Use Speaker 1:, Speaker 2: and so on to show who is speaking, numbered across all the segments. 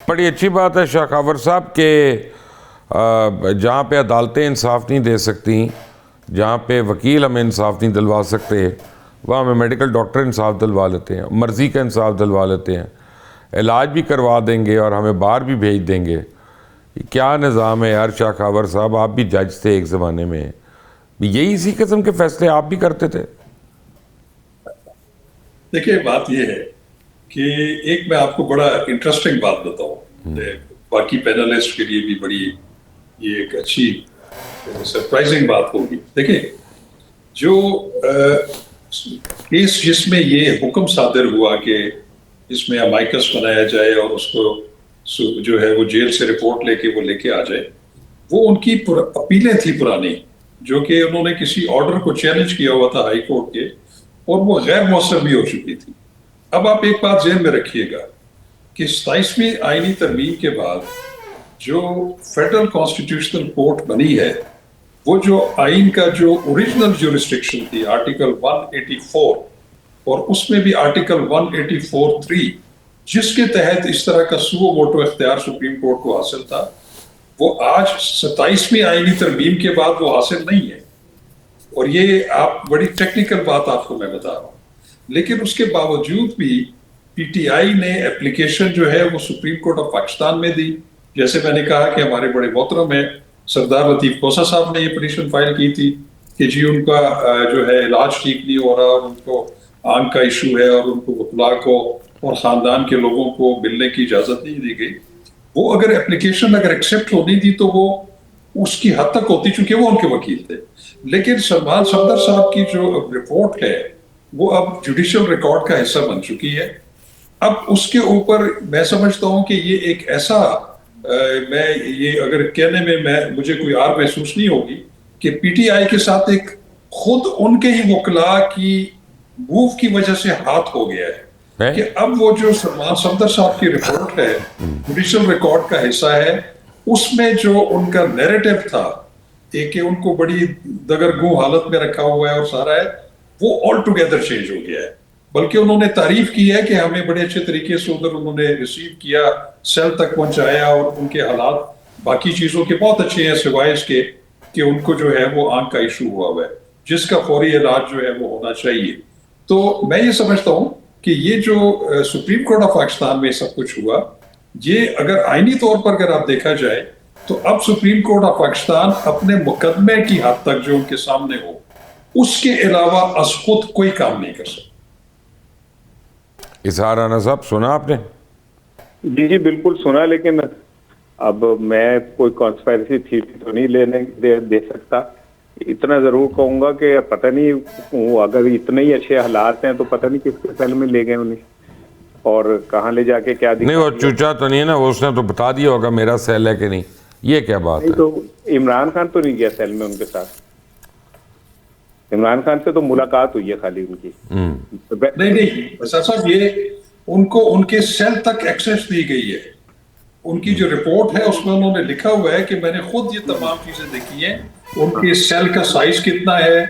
Speaker 1: بڑی اچھی بات ہے شاہ خاور صاحب کہ جہاں پہ عدالتیں انصاف نہیں دے سکتی، جہاں پہ وکیل ہمیں انصاف نہیں دلوا سکتے، وہاں ہمیں میڈیکل ڈاکٹر انصاف دلوا لیتے ہیں، مرضی کا انصاف دلوا لیتے ہیں، علاج بھی کروا دیں گے اور ہمیں باہر بھی بھیج دیں گے۔ کیا نظام ہے یار شاہ خاور صاحب، آپ بھی جج تھے ایک زمانے میں، یہی اسی قسم کے فیصلے آپ بھی کرتے تھے؟
Speaker 2: دیکھیے بات یہ ہے کہ ایک میں آپ کو بڑا انٹرسٹنگ بات بتاؤں، باقی پینلسٹ کے لیے بھی بڑی یہ ایک اچھی سرپرائزنگ بات ہوگی۔ دیکھیں جو کیس جس میں یہ حکم صادر ہوا کہ اس میں امائکس بنایا جائے اور اس کو جو ہے وہ جیل سے رپورٹ لے کے وہ لے کے آ جائے، وہ ان کی اپیلیں تھی پرانی، جو کہ انہوں نے کسی آرڈر کو چیلنج کیا ہوا تھا ہائی کورٹ کے، اور وہ غیر مؤثر بھی ہو چکی تھی۔ اب آپ ایک بات ذہن میں رکھیے گا کہ 27ویں آئینی ترمیم کے بعد جو فیڈرل کانسٹیٹیوشنل کورٹ بنی ہے، وہ جو آئین کا جو اوریجنل جورسڈکشن تھی آرٹیکل 184، اور اس میں بھی آرٹیکل 184(3) جس کے تحت اس طرح کا سو موٹو اختیار سپریم کورٹ کو حاصل تھا، وہ آج 27ویں آئینی ترمیم کے بعد وہ حاصل نہیں ہے۔ اور یہ آپ بڑی ٹیکنیکل بات آپ کو میں بتا رہا ہوں، لیکن اس کے باوجود بھی پی ٹی آئی نے اپلیکیشن جو ہے وہ سپریم کورٹ آف پاکستان میں دی۔ جیسے میں نے کہا کہ ہمارے بڑے محترم ہیں سردار لطیف کوسہ صاحب نے یہ پٹیشن فائل کی تھی کہ جی ان کا جو ہے علاج ٹھیک نہیں ہو رہا، اور ان کو آنکھ کا ایشو ہے، اور ان کو وکلاء کو اور خاندان کے لوگوں کو ملنے کی اجازت نہیں دی گئی۔ وہ اگر اپلیکیشن ایکسیپٹ ہونی تھی تو وہ اس کی حد تک ہوتی، چونکہ وہ ان کے وکیل تھے۔ لیکن سلمان صفدر صاحب کی جو رپورٹ ہے وہ اب جوڈیشل ریکارڈ کا حصہ بن چکی ہے۔ اب اس کے اوپر میں سمجھتا ہوں کہ یہ ایک ایسا میں یہ اگر کہنے میں مجھے کوئی آر محسوس نہیں ہوگی کہ پی ٹی آئی کے ساتھ ایک خود ان کے ہی وکلاء کی موو کی وجہ سے ہاتھ ہو گیا ہے کہ اب وہ جو سلمان صفدر صاحب کی رپورٹ ہے جوڈیشل ریکارڈ کا حصہ ہے، اس میں جو ان کا نیریٹو تھا کہ ان کو بڑی دگرگوں حالت میں رکھا ہوا ہے اور سارا ہے، وہ آل ٹوگیدر چینج ہو گیا ہے۔ بلکہ انہوں نے تعریف کی ہے کہ ہمیں بڑے اچھے طریقے سے ادھر انہوں نے ریسیو کیا، سیل تک پہنچایا، اور ان کے حالات باقی چیزوں کے بہت اچھے ہیں سوائے اس کے کہ ان کو جو ہے وہ آنکھ کا ایشو ہوا ہوا ہے جس کا فوری علاج جو ہے وہ ہونا چاہیے۔ تو میں یہ سمجھتا ہوں کہ یہ جو سپریم کورٹ آف پاکستان میں سب کچھ ہوا، یہ اگر آئینی طور پر اگر آپ دیکھا جائے تو اب سپریم کورٹ آف پاکستان اپنے مقدمے کی حد تک جو ان کے سامنے ہو، اس کے علاوہ از خود کوئی کام نہیں کر سکتا۔
Speaker 1: اظہار رانا صاحب سنا آپ نے؟
Speaker 3: جی بالکل سنا، لیکن اب میں کوئی کانسپائرسی تھیوری تو نہیں لینے دے سکتا۔ اتنا ضرور کہوں گا کہ پتہ نہیں اگر اتنے ہی اچھے حالات ہیں تو پتہ نہیں کس کے سیل میں لے گئے انہیں اور کہاں لے جا کے کیا دکھا۔
Speaker 1: نہیں وہ چوچا تو نہیں ہے نا، اس نے تو بتا دیا ہوگا میرا سیل ہے کہ نہیں، یہ کیا بات ہے؟
Speaker 3: تو عمران خان تو نہیں گیا سیل میں ان کے ساتھ، عمران خان سے تو ملاقات ہوئی ہے خالی ان کی۔
Speaker 2: نہیں صاحب، یہ ان کو ان کے سیل تک ایکسیس دی گئی ہے۔ ان کی جو رپورٹ ہے اس میں انہوں نے لکھا ہوا ہے کہ میں نے خود یہ تمام چیزیں دیکھی ہیں، ان کے سیل کا سائز کتنا ہے،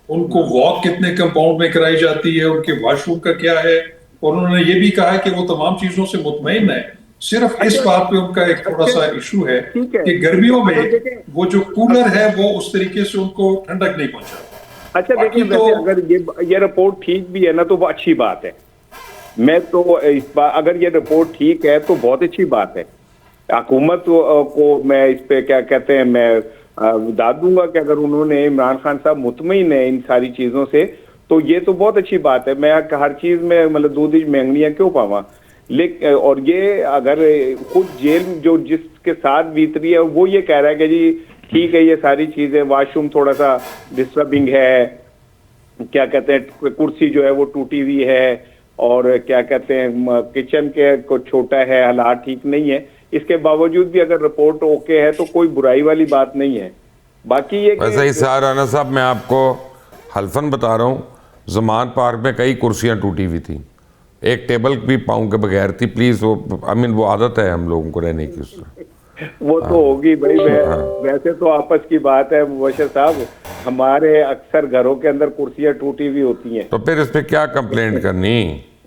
Speaker 2: ان کو واک کتنے کمپاؤنڈ میں کرائی جاتی ہے، ان کے واش روم کا کیا ہے، اور انہوں نے یہ بھی کہا کہ وہ تمام چیزوں سے مطمئن ہے، صرف اس بات پہ ان کا ایک تھوڑا سا ایشو ہے کہ گرمیوں میں وہ جو کولر ہے وہ اس طریقے سے ان کو ٹھنڈک نہیں پہنچا۔
Speaker 3: اچھا دیکھیں، ویسے اگر یہ رپورٹ ٹھیک بھی ہے نا تو وہ اچھی بات ہے۔ میں تو اگر یہ رپورٹ ٹھیک ہے تو بہت اچھی بات ہے۔ حکومت کو میں اس پہ کیا کہتے ہیں میں داد دوں گا کہ اگر انہوں نے عمران خان صاحب مطمئن ہیں ان ساری چیزوں سے تو یہ تو بہت اچھی بات ہے۔ میں ہر چیز میں مطلب دودھ مہنگیاں کیوں پاواں، لیکن اور یہ اگر خود جیل جو جس کے ساتھ بیت رہی ہے وہ یہ کہہ رہا ہے کہ جی ٹھیک ہے یہ ساری چیزیں، واش روم تھوڑا سا ڈسٹربنگ ہے، کیا کہتے ہیں کرسی جو ہے وہ ٹوٹی ہوئی ہے، اور کیا کہتے ہیں کچن کے کو چھوٹا ہے، حالات ٹھیک نہیں ہے، اس کے باوجود بھی اگر رپورٹ اوکے ہے تو کوئی برائی والی بات نہیں ہے۔ باقی یہ
Speaker 1: ویسے اظہار رانا صاحب میں آپ کو حلفاً بتا رہا ہوں، زمان پارک میں کئی کرسیاں ٹوٹی ہوئی تھیں، ایک ٹیبل بھی پاؤں کے بغیر تھی۔ پلیز وہ عادت ہے ہم لوگوں کو رہنے کی اس طرح۔
Speaker 3: وہ تو ہوگی بھائی، ویسے تو آپس کی بات ہے مبشر صاحب، ہمارے اکثر گھروں کے اندر کرسیاں ٹوٹی ہوئی ہوتی ہیں،
Speaker 1: تو پھر اس پہ کیا کمپلینٹ کرنی؟